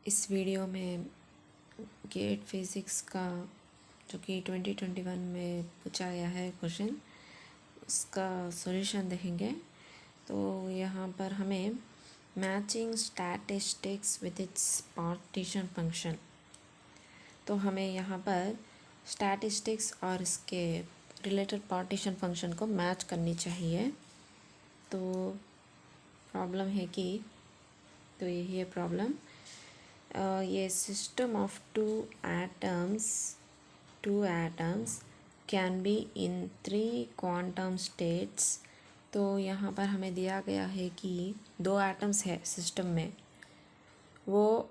इस वीडियो में gate physics का जो कि 2021 में पूछा गया है क्वेश्चन, उसका सॉल्यूशन देखेंगे। तो यहाँ पर हमें matching statistics with its partition function, तो हमें यहाँ पर स्टैटिस्टिक्स और इसके रिलेटेड पार्टीशन फंक्शन को मैच करनी चाहिए। तो प्रॉब्लम है कि तो यही है प्रॉब्लम। ये system of two atoms can be in three quantum states। तो यहाँ पर हमें दिया गया है कि दो एटम्स है सिस्टम में, वो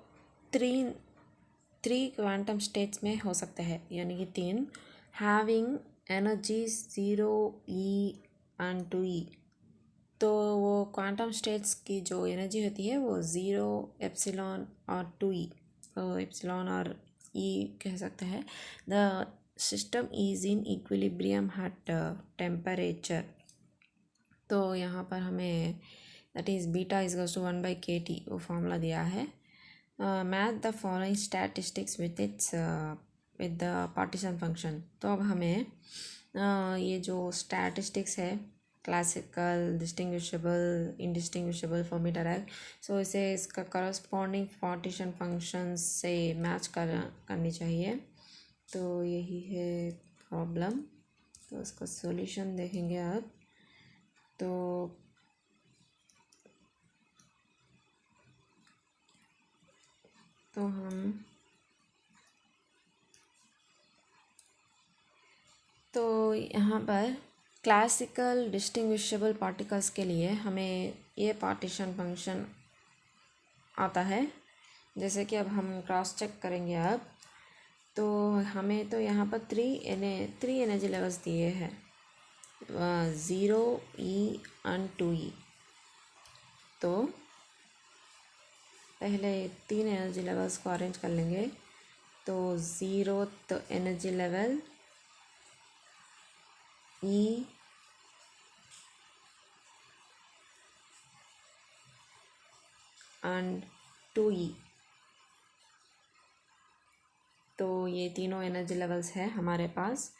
थ्री क्वांटम स्टेट्स में हो सकते हैं, यानी कि तीन, having energy 0 E and 2 E। तो वो क्वांटम स्टेट्स की जो एनर्जी होती है वो 0 एप्सिलॉन और 2E, एप्सिलॉन और E कह सकते हैं। The system is in equilibrium at temperature. तो यहाँ पर हमें that is beta is goes to 1/kT वो फॉर्मूला दिया है। Match the following statistics with the partition function. तो अब हमें ये जो स्टैटिस्टिक्स है, क्लासिकल, डिस्टिंग्विशेबल, इनडिस्टिंग्विशेबल, फॉर्मी-डिराक, सो इसे इसका करस्पॉन्डिंग पार्टीशन फंक्शन से मैच करनी चाहिए। तो यही है प्रॉब्लम। तो इसका सॉल्यूशन देखेंगे अब। तो हम यहाँ पर क्लासिकल डिस्टिंग्विशेबल पार्टिकल्स के लिए हमें ये पार्टीशन फंक्शन आता है। जैसे कि अब हम क्रॉस चेक करेंगे अब, तो हमें तो यहाँ पर थ्री एनर्जी लेवल्स दिए हैं, 0 E and 2E। तो पहले तीन एनर्जी लेवल्स को अरेंज कर लेंगे। तो 0th energy level E and 2E। तो ये तीनों एनर्जी लेवल्स है हमारे पास,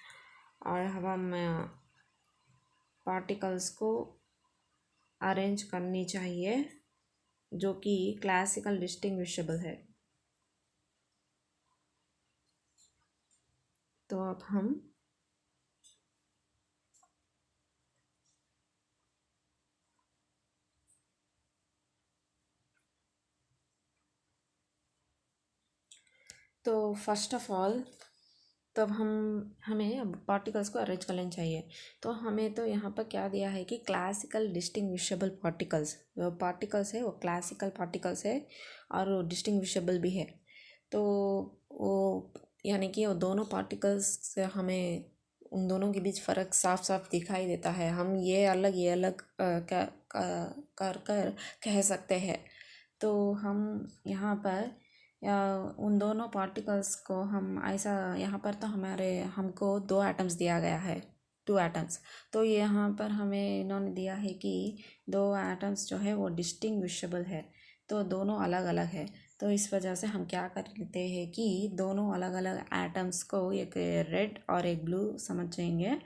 और अब हम पार्टिकल्स को अरेंज करनी चाहिए जो कि क्लासिकल डिस्टिंग्विशेबल है। तो अब हम तो फर्स्ट ऑफ ऑल तब हमें अब पार्टिकल्स को अरेंज कर लेना चाहिए। तो हमें तो यहाँ पर क्या दिया है कि क्लासिकल डिस्टिंग्विशेबल पार्टिकल्स, जो पार्टिकल्स है वो क्लासिकल पार्टिकल्स है और वो डिस्टिंग्विशेबल भी है। तो वो यानी कि वो दोनों पार्टिकल्स से हमें उन दोनों के बीच फ़र्क साफ साफ दिखाई देता है। हम ये अलग कर कह सकते हैं। तो हम यहाँ पर या उन दोनों पार्टिकल्स को हम ऐसा, यहाँ पर तो हमको दो एटम्स दिया गया है, 2 एटम्स। तो यहाँ पर हमें इन्होंने दिया है कि दो एटम्स जो है वो डिस्टिंग्विशेबल है, तो दोनों अलग अलग है। तो इस वजह से हम क्या कर लेते हैं कि दोनों अलग अलग एटम्स को एक रेड और एक ब्लू समझेंगे।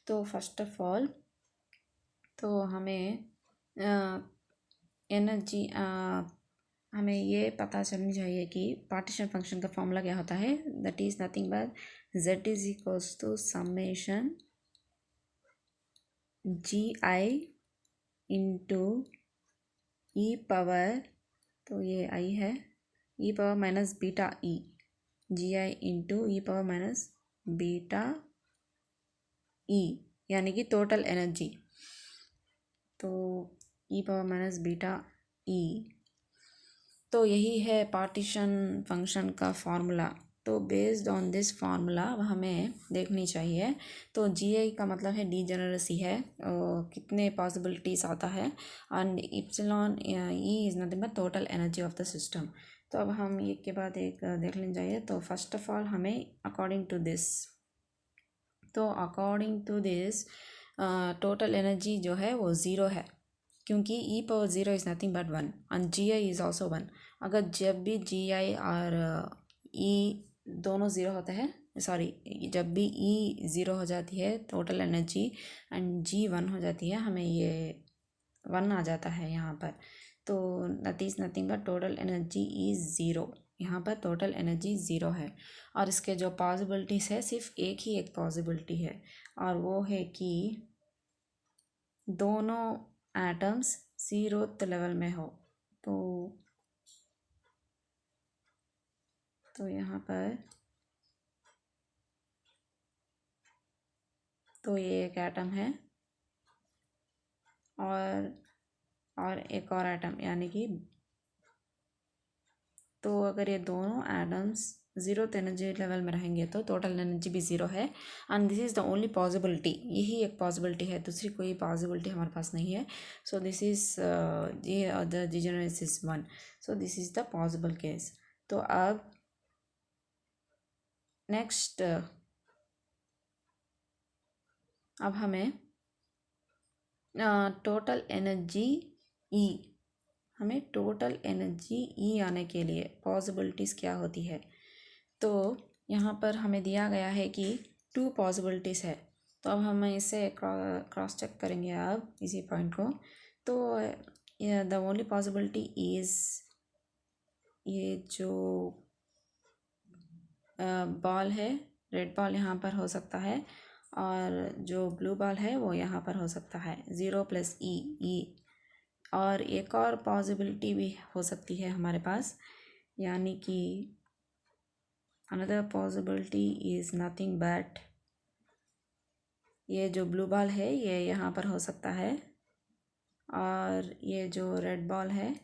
तो फर्स्ट ऑफ ऑल तो हमें एनर्जी हमें ये पता चलनी चाहिए कि पार्टीशन फंक्शन का फॉर्मूला क्या होता है। That is nothing but z is equals to summation GI into e power, तो ये आई है e power minus beta e, GI into e power minus beta e, यानी कि टोटल एनर्जी। तो e power minus beta e, तो यही है partition function का फॉर्मूला। तो बेस्ड ऑन दिस फार्मूला हमें देखनी चाहिए। तो GI का मतलब है डीजेनरेसी है, कितने पॉसिबिलिटीज़ आता है, and epsilon E is nothing but total energy of the system. तो अब हम एक के बाद एक देख लेना चाहिए। तो फर्स्ट ऑफ ऑल हमें according to this total energy जो है वो ज़ीरो है, क्योंकि e power zero is nothing but 1 and GI is also 1। अगर जब भी जी आई और ई दोनों ज़ीरो होते हैं, सॉरी, जब भी ई ज़ीरो हो जाती है total energy and g one हो जाती है, हमें ये वन आ जाता है यहाँ पर। तो that is nothing but total energy is zero. यहाँ पर टोटल एनर्जी ज़ीरो है और इसके जो पॉसिबिलिटीज़ है सिर्फ एक ही एक पॉसिबिलिटी है, और वो है कि दोनों एटम्स ज़ीरोथ लेवल में हो। तो यहाँ पर तो ये एक एटम है और एक और एटम, यानी कि तो अगर ये दोनों एटम्स ज़ीरो एनर्जी लेवल में रहेंगे तो टोटल एनर्जी भी ज़ीरो है। And this is the only possibility, यही एक पॉसिबिलिटी है, दूसरी कोई पॉसिबिलिटी हमारे पास नहीं है। सो दिस इज़ ये the degeneracies one, so this is the possible case. तो अब नेक्स्ट अब हमें टोटल एनर्जी ई, हमें टोटल एनर्जी ई आने के लिए पॉसिबिलिटीज़ क्या होती है। तो यहाँ पर हमें दिया गया है कि टू पॉसिबिलिटीज़ है। तो अब हम इसे क्रॉस चेक करेंगे अब इसी पॉइंट को। तो द ओनली पॉसिबिलिटी इज़ ये जो बॉल है, रेड बॉल यहाँ पर हो सकता है और जो ब्लू बॉल है वो यहाँ पर हो सकता है, ज़ीरो प्लस ई। और एक और पॉसिबिलिटी भी हो सकती है हमारे पास, यानी कि another possibility is nothing but ये जो ब्लू बॉल है ये यहाँ पर हो सकता है और ये जो रेड बॉल है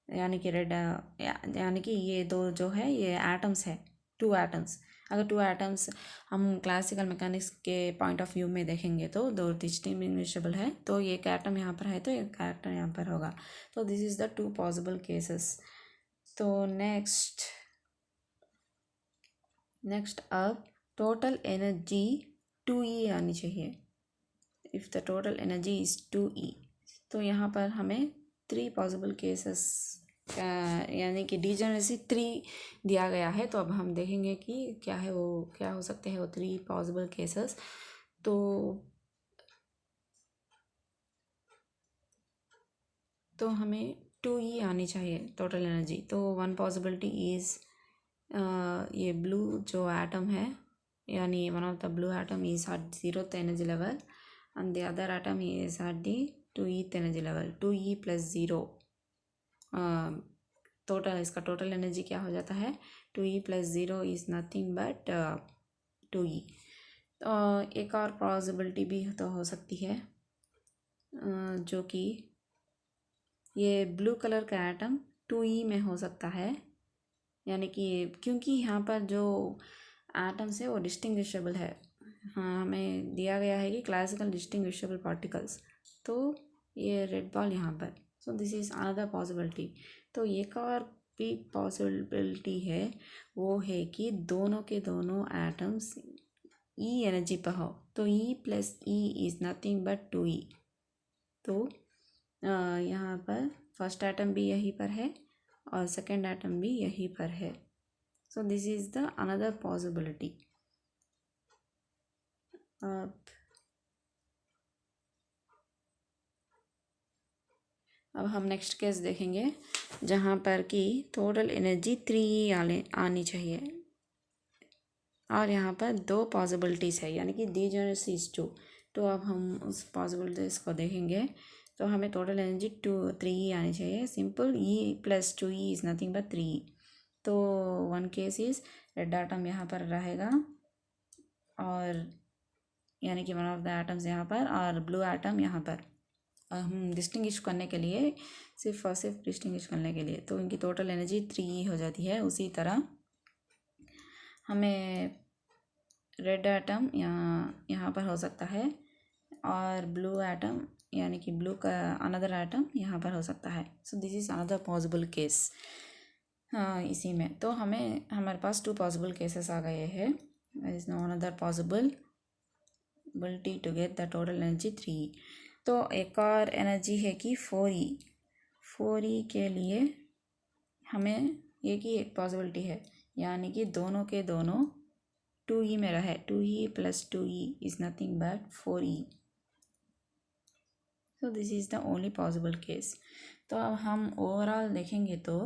यानी कि यानी कि ये दो जो है ये एटम्स है, टू एटम्स। अगर टू एटम्स हम क्लासिकल मैकेनिक्स के पॉइंट ऑफ व्यू में देखेंगे तो दो डिस्टिंग्विशेबल है, तो एक एटम यहाँ पर है तो एक एटम यहाँ पर होगा। तो this is the two possible cases. तो नेक्स्ट अब टोटल एनर्जी 2E आनी चाहिए। If the total energy is 2E, तो यहाँ पर हमें 3 पॉसिबल केसेस यानी कि डिजनरेसी 3 दिया गया है। तो अब हम देखेंगे कि क्या है वो, क्या हो सकते हैं वो 3 पॉसिबल केसेस। तो हमें 2E आनी चाहिए टोटल एनर्जी। तो वन पॉसिबिलिटी इज़ ये ब्लू जो एटम है, यानी one of the blue atom is at zeroth energy level and the other atom is at the 2E energy level, 2E plus 0। Total इसका total energy क्या हो जाता है, 2E plus 0 is nothing but 2E। एक और possibility भी तो हो सकती है जो कि ये ब्लू कलर का एटम 2E में हो सकता है, यानी कि क्योंकि यहाँ पर जो एटम्स है वो डिस्टिंग्विशेबल है। हाँ, हमें दिया गया है कि क्लासिकल डिस्टिंग्विशेबल पार्टिकल्स, तो ये रेड बॉल यहाँ पर। सो दिस इज़ अनदर पॉसिबिलिटी। तो एक और भी पॉसिबिलिटी है, वो है कि दोनों के दोनों एटम्स ई एनर्जी पर हो, तो ई plus E is nothing but 2E। तो यहाँ पर फर्स्ट एटम भी यहीं पर है और सेकेंड एटम भी यहीं पर है। So this is the another possibility. अब हम नेक्स्ट केस देखेंगे जहाँ पर कि टोटल एनर्जी 3 आनी चाहिए और यहाँ पर 2 पॉसिबिलिटीज़ है, यानी कि डिजनरेसी इज़ 2। तो अब हम उस पॉसिबिलिटीज़ को देखेंगे। तो हमें टोटल एनर्जी 3 आनी चाहिए। Simple, E plus 2E is nothing but 3। तो one case is red atom यहाँ पर रहेगा और यानी कि वन ऑफ द एटम्स यहाँ पर और ब्लू एटम यहाँ पर। हम डिस्टिंग्विश करने के लिए सिर्फ और सिर्फ डिस्टिंग्विश करने के लिए तो इनकी टोटल एनर्जी 3 हो जाती है। उसी तरह हमें रेड एटम यहाँ पर हो सकता है और ब्लू एटम यानी कि ब्लू का अनदर एटम यहाँ पर हो सकता है। So this is another possible case. हाँ, इसी में तो हमारे पास 2 पॉसिबल केसेस आ गए हैं। There is no another possibility to get the total energy 3। तो एक और एनर्जी है कि 4E के लिए हमें एक ही एक पॉसिबिलिटी है, यानी कि दोनों के दोनों 2e में रहे। 2e + 2e is nothing but 4e। So this is the only possible case. तो अब हम ओवरऑल देखेंगे तो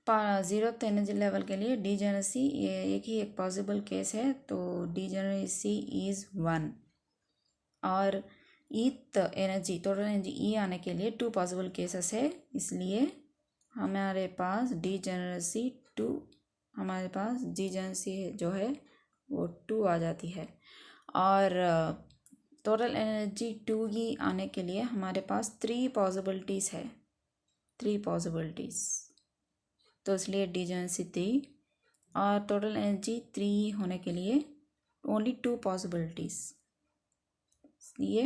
0th एनर्जी लेवल के लिए डीजेनरेसी ये एक ही एक पॉसिबल केस है, तो डीजेनरेसी इज़ 1। और ईथ एनर्जी टोटल एनर्जी ई आने के लिए 2 पॉसिबल केसेस है, इसलिए हमारे पास डीजेनरेसी 2, हमारे पास डीजेनरेसी जो है वो 2 आ जाती है। और टोटल एनर्जी 2e आने के लिए हमारे पास 3 पॉसिबिलिटीज़ है, 3 पॉसिबिलिटीज़, तो इसलिए डीजेनरेसी 3। और टोटल एनर्जी 3 होने के लिए ओनली 2 पॉसिबिलिटीज़, इसलिए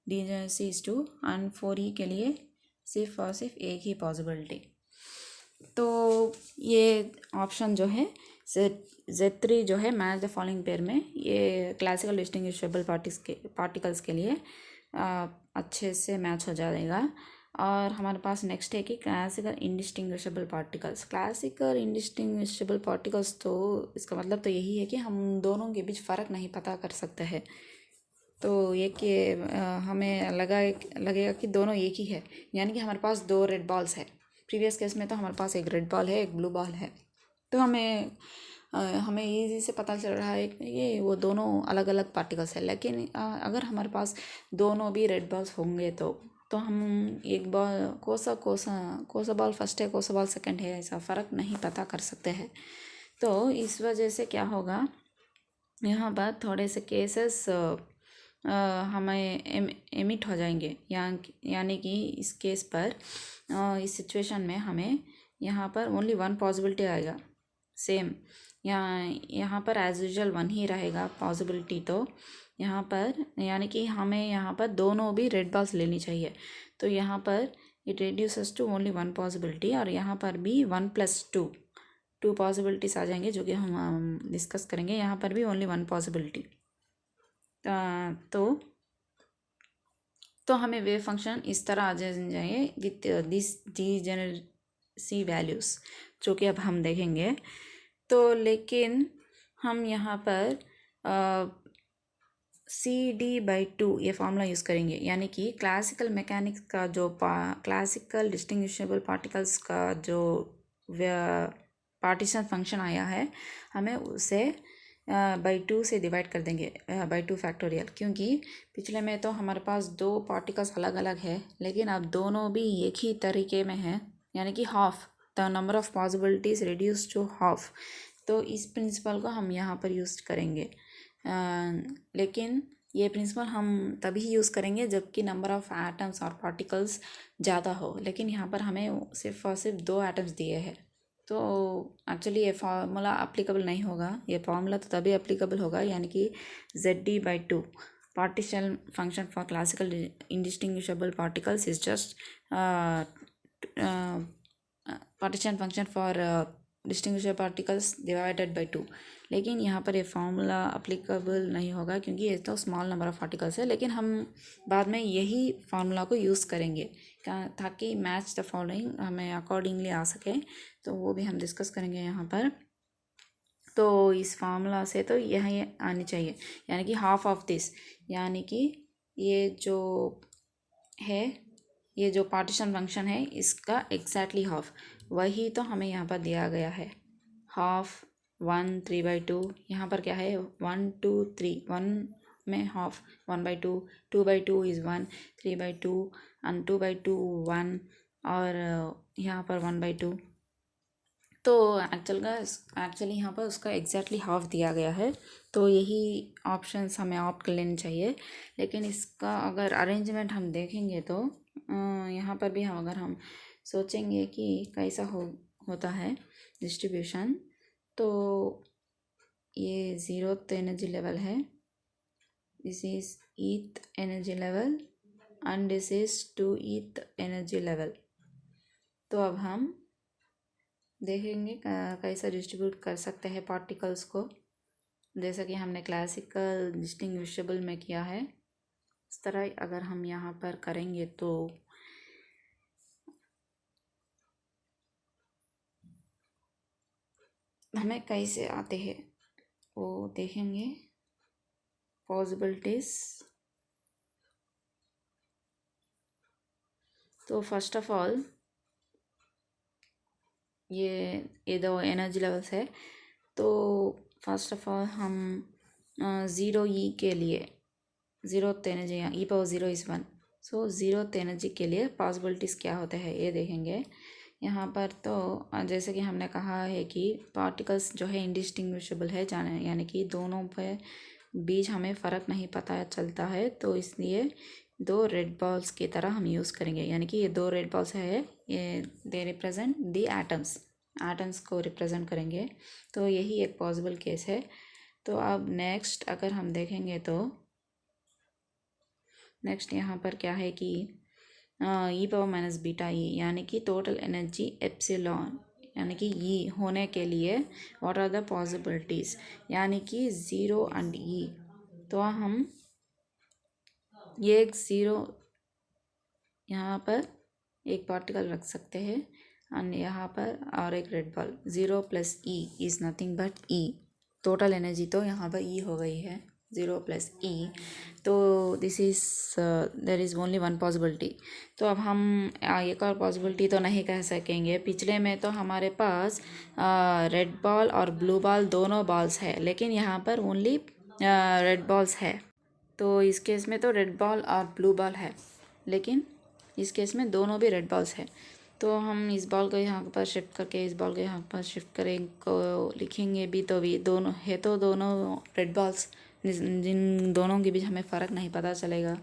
डीजेनरेसी इज़ 2। एंड 4e के लिए सिर्फ और सिर्फ एक ही पॉसिबिलिटी। तो ये ऑप्शन जो है Z3 जो है मैच द फॉलोइंग पेयर में, ये क्लासिकल डिस्टिंग्विशेबल पार्टिकल्स के लिए अच्छे से मैच हो जाएगा। और हमारे पास नेक्स्ट है कि classical indistinguishable particles. Classical indistinguishable particles, तो इसका मतलब तो यही है कि हम दोनों के बीच फ़र्क नहीं पता कर सकते हैं। तो ये कि हमें लगेगा कि दोनों एक ही है, यानी कि हमारे पास 2 रेड बॉल्स है। प्रीवियस केस में तो हमारे पास एक रेड बॉल है, एक ब्लू बॉल है, तो हमें ईजी से पता चल रहा है कि ये वो दोनों अलग अलग पार्टिकल्स है। लेकिन अगर हमारे पास दोनों भी रेड बॉल्स होंगे तो हम एक बॉल कौन सा बॉल फर्स्ट है कौन सा बॉल सेकंड है ऐसा फ़र्क नहीं पता कर सकते हैं। तो इस वजह से क्या होगा, यहाँ पर थोड़े से केसेस हमें एमिट हो जाएंगे, यानी कि इस केस पर इस सिचुएशन में हमें यहाँ पर ओनली 1 पॉसिबिलिटी आएगा। सेम यहाँ पर एज यूजुअल 1 ही रहेगा पॉसिबिलिटी। तो यहाँ पर यानी कि हमें यहाँ पर दोनों भी रेड बॉल्स लेनी चाहिए, तो यहाँ पर it reduces to only 1 possibility. और यहाँ पर भी 1 + 2 पॉसिबिलिटीज़ आ जाएंगे, जो कि हम डिस्कस करेंगे। यहाँ पर भी ओनली 1 पॉसिबिलिटी। तो हमें वेव फंक्शन इस तरह आ जाएंगे विथ दिस डीजेनरेसी वैल्यूज़, जो कि अब हम देखेंगे। तो लेकिन हम यहाँ पर CD/2 ये फार्मूला यूज़ करेंगे, यानी कि क्लासिकल मैकेनिक्स का जो क्लासिकल डिस्टिंग्विशेबल पार्टिकल्स का जो पार्टीशन फंक्शन आया है, हमें उसे by2 से डिवाइड कर देंगे, by2 फैक्टोरियल। क्योंकि पिछले में तो हमारे पास 2 पार्टिकल्स अलग अलग है, लेकिन अब दोनों भी एक ही तरीके में है, यानी कि half the number of possibilities reduce to half. तो इस प्रिंसिपल को हम यहाँ पर यूज़ करेंगे। लेकिन ये प्रिंसिपल हम तभी यूज़ करेंगे जबकि नंबर ऑफ़ एटम्स और पार्टिकल्स ज़्यादा हो। लेकिन यहाँ पर हमें सिर्फ और सिर्फ 2 एटम्स दिए हैं, तो एक्चुअली ये फार्मूला अप्लीकेबल नहीं होगा। ये फार्मूला तो तभी अप्लीकेबल होगा, यानी कि ZD/2 partition function for classical indistinguishable particles is just partition function for distinguishable particles divided by 2। लेकिन यहाँ पर ये फार्मूला अप्लीकेबल नहीं होगा, क्योंकि ये तो स्मॉल नंबर ऑफ़ पार्टिकल्स है। लेकिन हम बाद में यही फार्मूला को यूज़ करेंगे ताकि मैच द फॉलोइंग हमें अकॉर्डिंगली आ सके, तो वो भी हम डिस्कस करेंगे यहाँ पर। तो इस फार्मूला से तो यही आनी चाहिए, यानी कि हाफ ऑफ दिस, यानी कि ये जो है, ये जो पार्टीशन फंक्शन है इसका एग्जैक्टली हाफ, वही तो हमें यहाँ पर दिया गया है। हाफ 1 3/2, यहाँ पर क्या है 1 2 3, 1 में हाफ 1/2, 2/2 इज़ 1, 3/2 एंड 2/2 1, और यहाँ पर 1/2। तो एक्चुअली यहाँ पर उसका एग्जैक्टली हाफ दिया गया है, तो यही ऑप्शंस हमें ऑप्ट कर लेनी चाहिए। लेकिन इसका अगर अरेंजमेंट हम देखेंगे तो यहाँ पर भी अगर हम सोचेंगे कि कैसा होता है डिस्ट्रीब्यूशन, तो ये 0th एनर्जी लेवल है, this is eth energy level and this is 2th energy level. तो अब हम देखेंगे कैसा डिस्ट्रीब्यूट कर सकते हैं पार्टिकल्स को, जैसा कि हमने क्लासिकल डिस्टिंग्विशेबल में किया है। इस तरह अगर हम यहाँ पर करेंगे तो हमें कैसे आते हैं वो देखेंगे। पॉसिबिलिटीज़, तो फर्स्ट ऑफ ऑल ये दो एनर्जी लेवल्स है। तो फर्स्ट ऑफ ऑल हम ज़ीरो ई के लिए zeroth energy E power zero is one, so zeroth energy के लिए पॉसिबिलिटीज़ क्या होते हैं ये देखेंगे यहाँ पर। तो जैसे कि हमने कहा है कि पार्टिकल्स जो है इंडिस्टिंग्विशेबल है, जाने यानी कि दोनों पे बीच हमें फ़र्क नहीं पता चलता है, तो इसलिए दो रेड बॉल्स की तरह हम यूज़ करेंगे। यानी कि ये दो रेड बॉल्स है, ये they represent the atoms, atoms को रिप्रेजेंट करेंगे। तो यही एक पॉसिबल केस है। तो अब नेक्स्ट अगर हम देखेंगे तो नेक्स्ट यहाँ पर क्या है कि ई पावर माइनस बीटा ई, यानी कि टोटल एनर्जी एप्सिलॉन, यानी कि ई होने के लिए व्हाट आर द पॉसिबिलिटीज़, यानी कि ज़ीरो एंड ई। तो हम ये एक ज़ीरो यहाँ पर एक पार्टिकल रख सकते हैं एंड यहाँ पर और एक red ball. Zero plus E is nothing but E, total energy तो यहाँ पर ई हो गई है, ज़ीरो प्लस ई। तो this is there is only one possibility. तो अब हम एक और पॉसिबिलिटी तो नहीं कह सकेंगे। पिछले में तो हमारे पास रेड बॉल और ब्लू बॉल दोनों बॉल्स है, लेकिन यहाँ पर ओनली रेड बॉल्स है। तो इस केस में तो रेड बॉल और ब्लू बॉल है, लेकिन इस केस में दोनों भी रेड बॉल्स है। तो हम इस बॉल को यहाँ पर शिफ्ट करके इस बॉल को यहाँ पर शिफ्ट करें को लिखेंगे भी, तो भी दोनों है, तो दोनों रेड बॉल्स, जिन दोनों के बीच हमें फ़र्क नहीं पता चलेगा।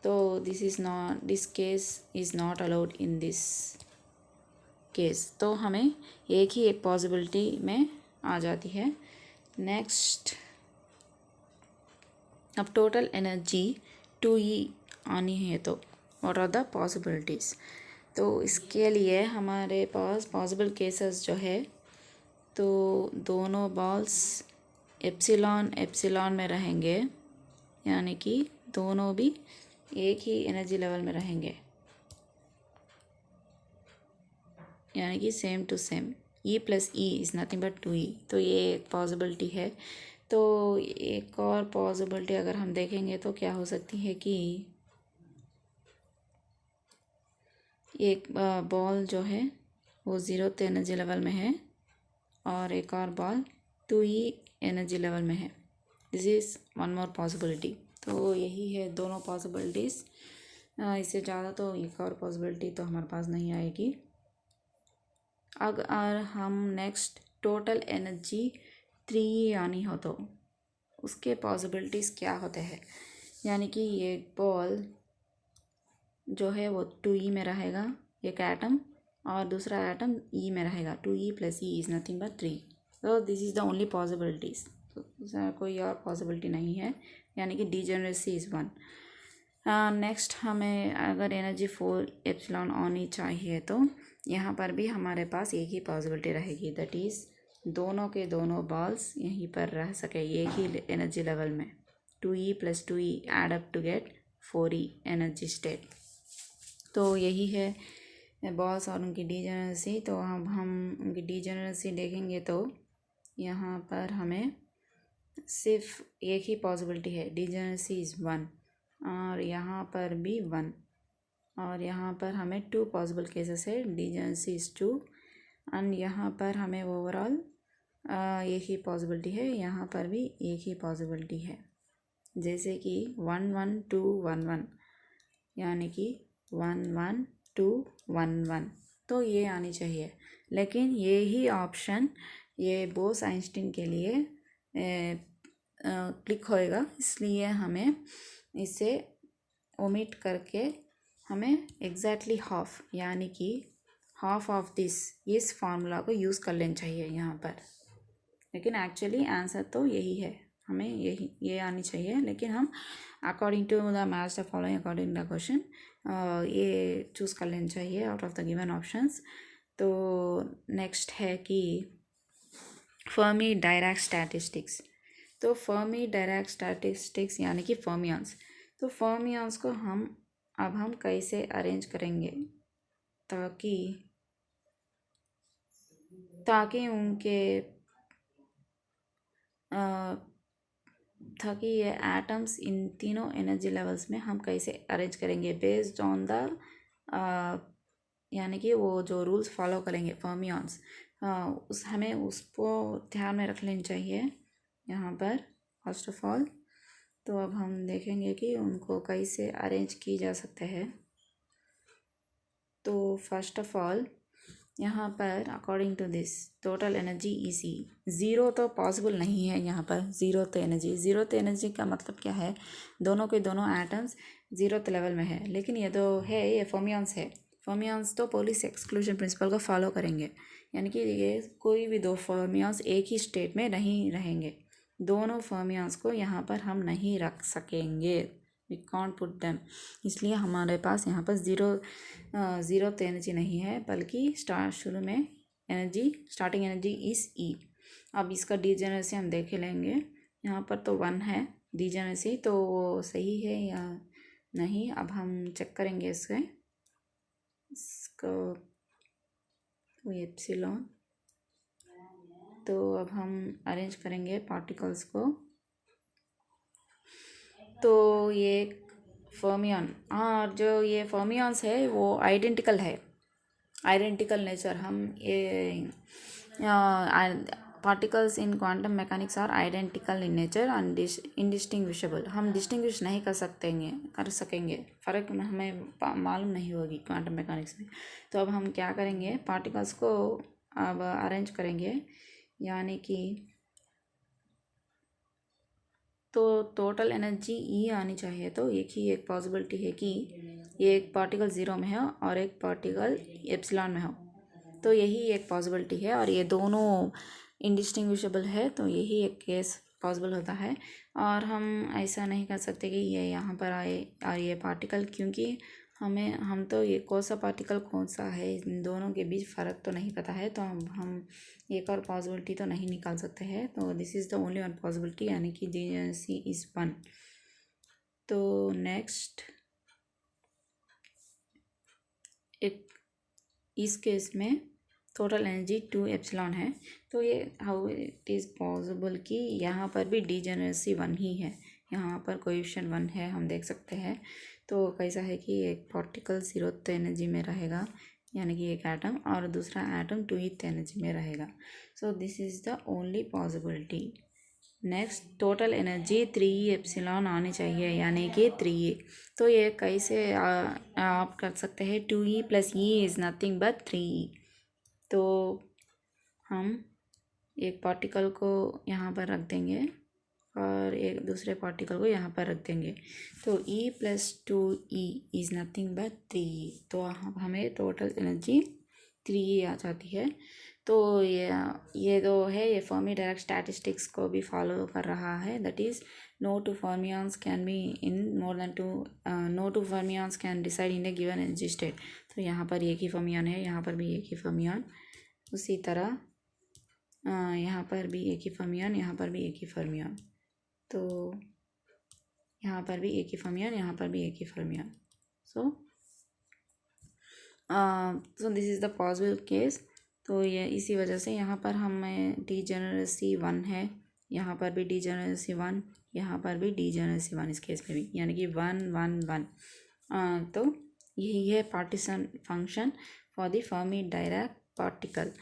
तो this case is not allowed in this case. तो हमें एक ही एक पॉसिबिलिटी में आ जाती है। नेक्स्ट, अब टोटल एनर्जी 2E आनी है तो व्हाट आर द पॉसिबिलिटीज़। तो इसके लिए हमारे पास पॉसिबल केसेस जो है, तो दोनों बॉल्स एप्सिलॉन एप्सिलॉन में रहेंगे, यानी कि दोनों भी एक ही एनर्जी लेवल में रहेंगे, यानी कि same to same. E plus E is nothing but 2E, तो ये एक पॉसिबिलिटी है। तो एक और पॉसिबिलिटी अगर हम देखेंगे तो क्या हो सकती है कि एक बॉल जो है वो ज़ीरोथ एनर्जी लेवल में है और एक और बॉल 2E एनर्जी लेवल में है। This is one more possibility. तो यही है दोनों पॉसिबिलिटीज़, इससे ज़्यादा तो एक और पॉसिबिलिटी तो हमारे पास नहीं आएगी। अगर हम नेक्स्ट टोटल एनर्जी 3 आनी हो तो उसके पॉसिबिलिटीज़ क्या होते हैं, यानी कि ये बॉल जो है वो 2E में रहेगा एक एटम, और दूसरा एटम E में रहेगा। 2E plus E is nothing but 3। तो this is the only possibilities, कोई और पॉसिबिलिटी नहीं है, यानी कि डीजेनरेसी इज़ वन। नेक्स्ट, हमें अगर एनर्जी 4 एप्सिलॉन आनी चाहिए तो यहाँ पर भी हमारे पास एक ही पॉसिबिलिटी रहेगी, दैट इज़ दोनों के दोनों बॉल्स यहीं पर रह सके एक ही एनर्जी लेवल में। 2E plus 2E add up to get 4E energy state. तो यही है बॉल्स और उनकी डीजेनरेसी। तो अब हम उनकी डीजेनरेसी देखेंगे तो यहाँ पर हमें सिर्फ एक ही पॉसिबिलिटी है, डीजेनरेसी इज़ वन, और यहाँ पर भी वन, और यहाँ पर हमें 2 पॉसिबल केसेस है, डीजेनरेसी इज़ 2, एंड यहाँ पर हमें ओवरऑल एक ही पॉसिबिलिटी है, यहाँ पर भी एक ही पॉसिबिलिटी है, जैसे कि 1 1 2 1 1, यानी कि 1 1 2 1 1। तो ये आनी चाहिए, लेकिन ये ही ऑप्शन ये बोस आइंस्टीन के लिए क्लिक होएगा, इसलिए हमें इसे ओमिट करके हमें एग्जैक्टली हाफ, यानी कि हाफ ऑफ दिस इस फार्मूला को यूज़ कर लेना चाहिए यहाँ पर। लेकिन एक्चुअली आंसर तो यही है, हमें ये आनी चाहिए, लेकिन हम according to the match the following according the question ये चूज़ कर लेना चाहिए out of the given options. तो नेक्स्ट है कि फर्मी डायराक स्टैटिस्टिक्स। तो फर्मी डायराक स्टैटिस्टिक्स यानी कि फर्मियंस। तो फर्मियंस को हम कैसे अरेंज करेंगे ताकि ताकि उनके ताकि ये एटम्स इन तीनों एनर्जी लेवल्स में हम कैसे अरेंज करेंगे बेस्ड ऑन द यानी कि वो जो रूल्स फॉलो करेंगे फर्मियंस, हमें उसको ध्यान में रख लेनी चाहिए यहाँ पर फर्स्ट ऑफ ऑल। तो अब हम देखेंगे कि उनको कैसे अरेंज की जा सकते हैं। तो फर्स्ट ऑफ ऑल यहाँ पर according to this total energy EC zero तो पॉसिबल नहीं है। यहाँ पर ज़ीरो तो एनर्जी का मतलब क्या है, दोनों के दोनों एटम्स ज़ीरो लेवल में है, लेकिन ये तो है ये फर्मियंस है। फर्मियंस तो पॉलिस एक्सक्लूजन प्रिंसिपल को फॉलो करेंगे, यानी कि ये कोई भी दो फर्मियंस एक ही स्टेट में नहीं रहेंगे। दोनों फर्मियंस को यहाँ पर हम नहीं रख सकेंगे, वी कॉन्ट पुट दैम। इसलिए हमारे पास यहाँ पर ज़ीरो तो एनर्जी नहीं है, बल्कि शुरू में स्टार्टिंग एनर्जी इज़ ई। अब इसका डीजेनरेसी हम देख लेंगे। यहाँ पर तो 1 है डीजेनरेसी, तो वो सही है या नहीं अब हम चेक करेंगे इसको एप्सिलॉन। तो अब हम अरेंज करेंगे पार्टिकल्स को। तो ये फर्मियन, और जो ये फर्मियंस है वो आइडेंटिकल नेचर। हम ये particles in quantum mechanics are identical in nature and indistinguishable. हम डिस्टिंग्विश नहीं कर सकेंगे, फ़र्क हमें मालूम नहीं होगी क्वांटम मैकेनिक्स में। तो अब हम क्या करेंगे, पार्टिकल्स को अब अरेंज करेंगे, यानी कि तो टोटल एनर्जी ई आनी चाहिए। तो एक पॉसिबिलिटी है कि एक पार्टिकल ज़ीरो में हो और एक पार्टिकल एप्सिलॉन में हो, तो यही एक पॉसिबिलिटी है, और ये दोनों इंडिस्टिंग्विशेबल है, तो यही एक केस पॉसिबल होता है। और हम ऐसा नहीं कर सकते कि ये यहाँ पर आए और ये पार्टिकल, क्योंकि हम तो ये कौन सा पार्टिकल कौन सा है इन दोनों के बीच फ़र्क तो नहीं पता है, तो हम एक और पॉसिबिलिटी तो नहीं निकाल सकते हैं। तो this is the only one possibility, यानी कि सी इज़ 1। तो नेक्स्ट इस केस में टोटल एनर्जी 2 एप्सिलॉन है। तो ये हाउ इट इज़ पॉसिबल कि यहाँ पर भी डीजेनरेसी 1 ही है, यहाँ पर कोएफिशिएंट 1 है, हम देख सकते हैं। तो कैसा है कि एक पार्टिकल 0th एनर्जी में रहेगा, यानी कि एक एटम, और दूसरा एटम 2th एनर्जी में रहेगा। सो this is the only possibility. Next total energy 3 epsilon आनी चाहिए, यानी कि 3E। तो ये कैसे आप कर सकते हैं, 2E + E is nothing but 3E। तो हम एक पार्टिकल को यहाँ पर रख देंगे और एक दूसरे पार्टिकल को यहाँ पर रख देंगे, तो E + 2E is nothing but 3E। तो हमें टोटल एनर्जी 3E आ जाती है। तो ये जो है ये फर्मी डायरेक्ट स्टैटिस्टिक्स को भी फॉलो कर रहा है, that is no two fermions can be in more than two, no two fermions can decide in a given energy state. तो यहाँ पर एक ही फर्मियन है, यहाँ पर भी एक ही फर्मियन, उसी तरह यहाँ पर भी एक ही फर्मियन, यहाँ पर भी एक ही फर्मियन, तो यहाँ पर भी एक ही फर्मियन, यहाँ पर भी एक ही fermion. So this is the possible case. तो ये इसी वजह से यहाँ पर हमें डीजेनरेसी 1 है, यहाँ पर भी डीजेनरेसी 1, यहाँ पर भी डीजेनरेसी 1 इस केस में भी, यानी कि 1 1 1। तो यही है partition function for the Fermi Dirac particle.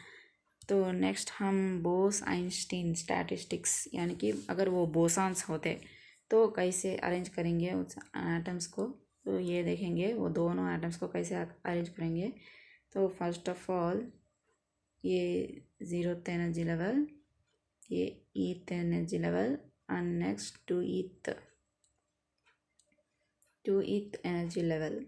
तो नेक्स्ट हम बोस आइंस्टीन स्टैटिस्टिक्स, यानी कि अगर वो बोसॉन्स होते तो कैसे अरेंज करेंगे उस एटम्स को, तो ये देखेंगे वो दोनों एटम्स को कैसे अरेंज करेंगे। तो फर्स्ट ऑफ ऑल ये 0th एनर्जी लेवल, ये eth energy level, and next 2eth energy level.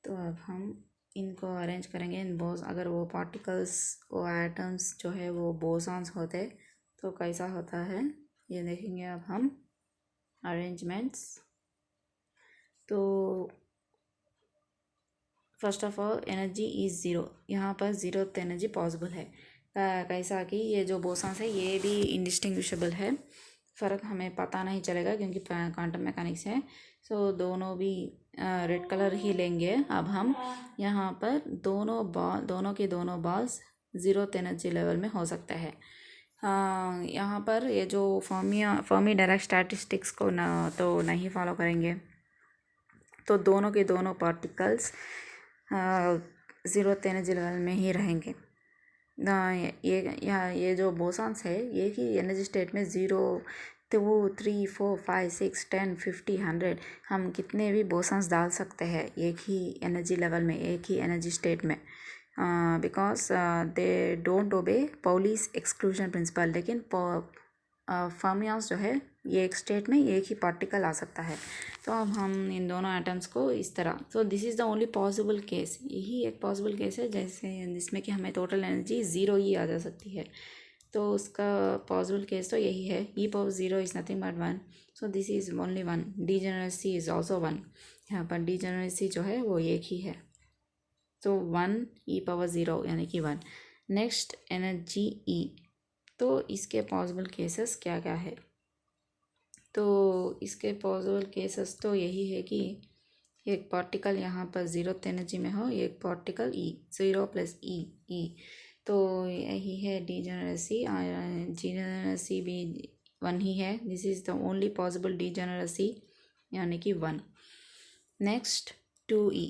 तो अब हम इनको अरेंज करेंगे इन बोस। अगर वो पार्टिकल्स, वो एटम्स जो है वो बोसॉन्स होते तो कैसा होता है ये देखेंगे अब हम अरेंजमेंट्स। तो first of all energy is 0, यहाँ पर 0th एनर्जी पॉसिबल है। कैसा कि ये जो बोसॉन्स है ये भी इंडिस्टिंग्विशेबल है फ़र्क हमें पता नहीं चलेगा क्योंकि क्वांटम मैकेनिक्स है। सो दोनों भी रेड कलर ही लेंगे। अब हम यहाँ पर दोनों के दोनों बॉल्स ज़ीरोथ एनर्जी लेवल में हो सकता है। यहाँ पर ये जो फर्मी डायरेक्ट स्टैटिस्टिक्स को तो नहीं फॉलो करेंगे, तो दोनों के दोनों पार्टिकल्स ज़ीरोथ एनर्जी लेवल में ही रहेंगे। ये जो बोसॉन्स है ये ही एनर्जी स्टेट में 0, 2, 3, 4, 5, 6, 10, 50, 100 हम कितने भी बोसॉन्स डाल सकते हैं एक ही एनर्जी लेवल में, एक ही एनर्जी स्टेट में, because they don't obey Pauli's exclusion principle. लेकिन फर्मियंस जो है ये एक स्टेट में एक ही पार्टिकल आ सकता है। तो अब हम इन दोनों एटम्स को इस तरह, सो this is the only possible case, यही एक पॉसिबल केस है जैसे जिसमें कि हमें टोटल एनर्जी 0 ही आ जा सकती है। तो उसका पॉसिबल केस तो यही है, e⁻0 is nothing but 1, so this is only 1। Degeneracy is also 1, यहाँ पर डीजेनरेसी जो है वो एक ही है। तो 1 e⁻0 यानी कि 1। नेक्स्ट एनर्जी E, तो इसके पॉसिबल केसेस क्या क्या है? तो इसके पॉसिबल केसेस तो यही है कि एक पार्टिकल यहाँ पर ज़ीरोथ एनर्जी में हो, एक पार्टिकल E, 0 + E। तो यही है डीजेनरेसी। डीजेनरेसी भी 1 ही है। This is the only possible degeneracy यानी कि 1। नेक्स्ट 2E,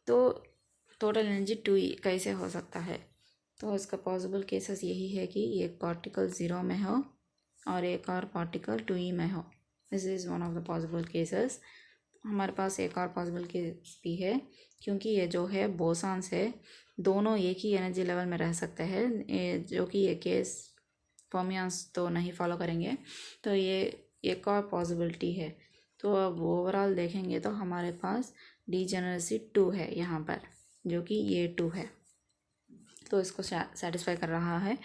तो टोटल एनर्जी 2E कैसे हो सकता है? तो इसका पॉसिबल केसेस यही है कि एक पार्टिकल 0 में हो और एक और पार्टिकल 2E में हो। This is one of the possible cases. हमारे पास एक और पॉसिबल केस भी है, क्योंकि ये जो है बोसॉन्स है दोनों एक ही एनर्जी लेवल में रह सकते हैं, जो कि ये केस फर्मियंस तो नहीं फॉलो करेंगे। तो ये एक और पॉसिबिलिटी है। तो अब ओवरऑल देखेंगे तो हमारे पास डीजेनरेसी 2 है यहाँ पर, जो कि ये 2 है, तो इसको सेटिस्फाई कर रहा है।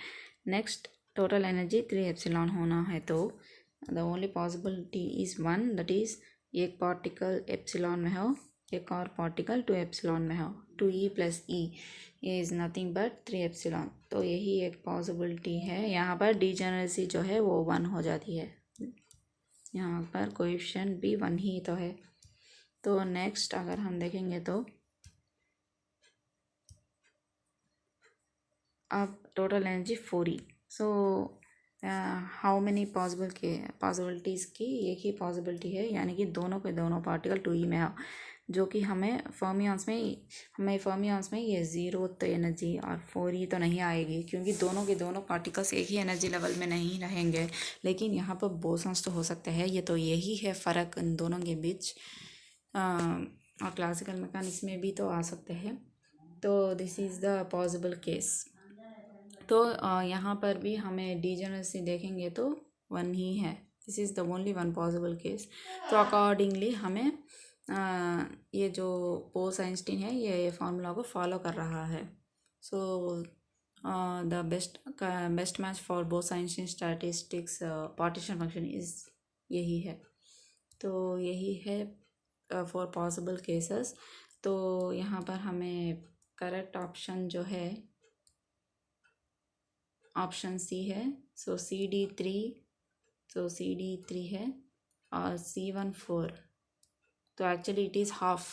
नेक्स्ट टोटल एनर्जी 3 एप्सिलॉन होना है, तो the only possibility is 1, that is एक पार्टिकल एप्सिलॉन में हो, एक और पार्टिकल 2 एप्सिलॉन में हो। 2E + E is nothing but 3 epsilon. तो यही एक पॉसिबिलिटी है। यहाँ पर डीजेनरेसी जो है वो 1 हो जाती है, यहाँ पर कोएफिशिएंट भी 1 ही तो है। तो नेक्स्ट अगर हम देखेंगे तो अब total energy 4E। So how many possibilities की एक ही पॉसिबिलिटी है, यानी कि दोनों के दोनों पार्टिकल 2E में हो, जो कि हमें फर्मियंस में ये ज़ीरोथ एनर्जी और 4E तो नहीं आएगी, क्योंकि दोनों के दोनों पार्टिकल्स एक ही एनर्जी लेवल में नहीं रहेंगे। लेकिन यहाँ पर बोसॉन्स तो हो सकते हैं। ये तो यही है फ़र्क इन दोनों के बीच। और क्लासिकल मैकेनिक्स में भी तो आ सकते हैं। तो this is the possible case. तो यहाँ पर भी हमें डीजेनरेसी देखेंगे तो 1 ही है। This is the only 1 possible case. तो अकॉर्डिंगली हमें ये जो बोस-आइंस्टीन है ये फार्मूला को फॉलो कर रहा है। So the best match for Bose-Einstein statistics partition function is यही है। तो यही है फॉर पॉसिबल केसेस। तो यहाँ पर हमें करेक्ट ऑप्शन जो है ऑप्शन C है। सो CD3 है और C1 4। तो एक्चुअली इट इज़ हाफ,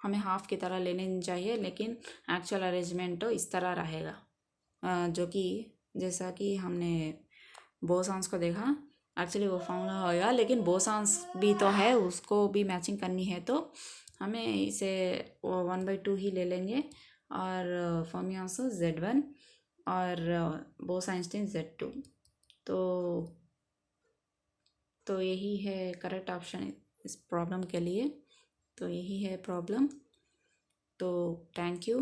हमें हाफ की तरह लेनी चाहिए, लेकिन एक्चुअल अरेंजमेंट तो इस तरह रहेगा, जो कि जैसा कि हमने बोसॉन्स को देखा एक्चुअली वो फार्मूला होगा, लेकिन बोसॉन्स भी तो है, उसको भी मैचिंग करनी है। तो हमें इसे 1/2 ही ले लेंगे और फर्मियंस Z1 और बोस-आइंस्टीन Z2। तो यही है करेक्ट ऑप्शन इस प्रॉब्लम के लिए। तो यही है प्रॉब्लम। तो थैंक यू।